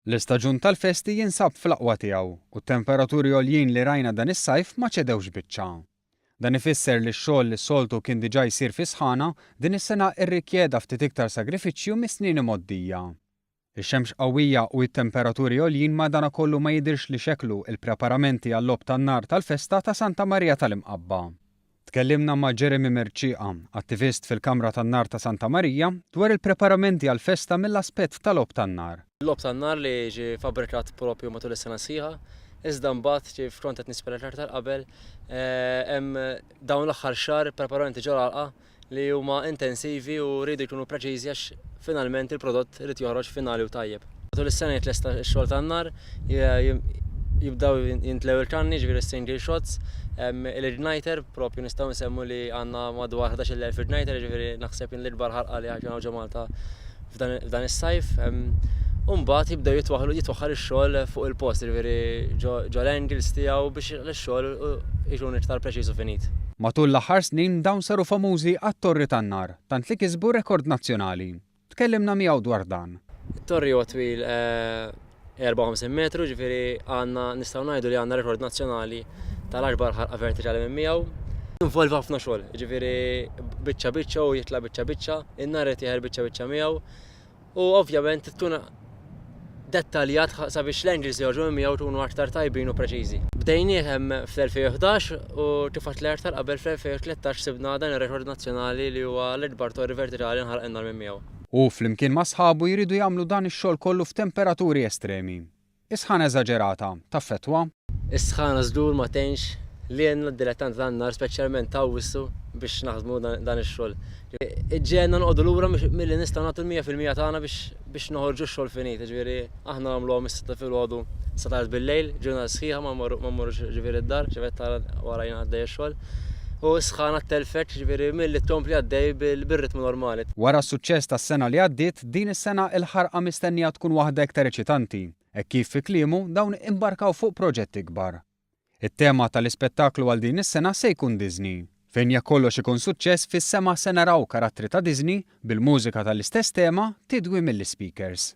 L-istaġun tal-festi jinsab fl-aqwa tiegħu u t-temperaturi għoljin li rajna dan is-sajf ma ċedewx biċċa. Dan ifisser li x-xogħol li s-soltu kien diġà jsir fi sħana din is-sena rrikjeda ftit iktar sagrifiċċju mis-snin moddija. Ix-xemx qawwija u t-temperaturi għoljin madankollu ma jidhirx li xeklu il-preparamenti għall-lob tan-nar tal-festa ta' Santa Marija tal-Imqabba. Tkellimna ma' Jeremy Merċieqa, attivist fil-Kamra tan-Nar ta' Santa Marija, dwar il-preparamenti għall-festa mill-aspett tal-lob tan-nar. Il-lob tan-nar li ġie fabbrikat propju matul is-sena sħiħa, iżda mbagħad ġie f'kont qed nispera tal-qabel hemm dawn l-aħħar xahar preparamenti ġewwa l-qalqa li huma intensivi u rridu jkunu preċiżi għax finalment il-prodott irid joħroġ finali u tajjeb. Matul is-sena jitlesta x-xogħol tan-nar jibdew jintlew il-kanni ġifieri single shots, il-igniter propju nistgħu nsemmu li għandna madwar 11,000 igniter, ġifieri naħseb l-ikbar ħarqa li ħajkun ġewwa Malta f'dan is-sajf. U mbagħad jibdew jitwaħħal ix-xogħol fuq il-post, ġifieri ġo l-angles tiegħu biex l-xogħol ikun iktar preċiż u finit. Matul l-aħħar snin dawn saru famużi għat-torri tan-nar, tant li kisbu rekord nazzjonali. Tkellimna miegħu dwar dan. It-torri huwa twil 54 metru, ġifieri għandna nistgħu ngħidu li għandna rekord nazzjonali tal-akbar ħarqa vertikali minn miegħu. Involva ħafna xogħol, ġifieri biċċa u jitla biċċa, in-nar qed jeħel biċċa miegħu u ovvjament tkun dettaljat sabiex l-angles joħorġu minn miegħu tkunu aktar tajbin u preċiżi. Bdejnieh hemm fl-2011 u tifat l-aktar qabel fl-2013 sibna dan ir-rekord nazzjonali li huwa l-ikbar torri vertikali nħarq in-nar minn miegħu. U flimkien ma' sħabu jridu jagħmlu dan ix-xogħol kollu f'temperaturi estremi. Is-sħana eżaġerata taffettwa? Is-sħana żgur ma tgħinx lilna d-dilettanti tan-nar speċjalment tawwissu biex naħdmu dan ix-xogħol. Iġġenna noqogħdu lura milli nistgħu nagħtu l-100% tagħna biex noħorġu x-xogħol finit, ġifieri aħna nagħmluhom is-sitta filgħodu sa tard bil-lejl, ġurnata sħiħa ma mmorrux ġifieri d-dar, ġifieri tara warajna għaddej ix-xogħol. U s-sħana t-telfet ġifieri milli tkompli għaddej bil-ritmu normali. Wara s-suċċess tas-sena li għaddiet, din is-sena l-ħarqa mistennija tkun waħda iktar eċitanti, hekk kif fi kliemu dawn imbarkaw fuq proġetti kbar. It-tema tal-ispettaklu għal din is-sena se jkun Disney, fejn jekk kollox ikun suċċess fis-sema se naraw karattri ta' Disney bil-mużika tal-istess tema tidwi mill-speakers.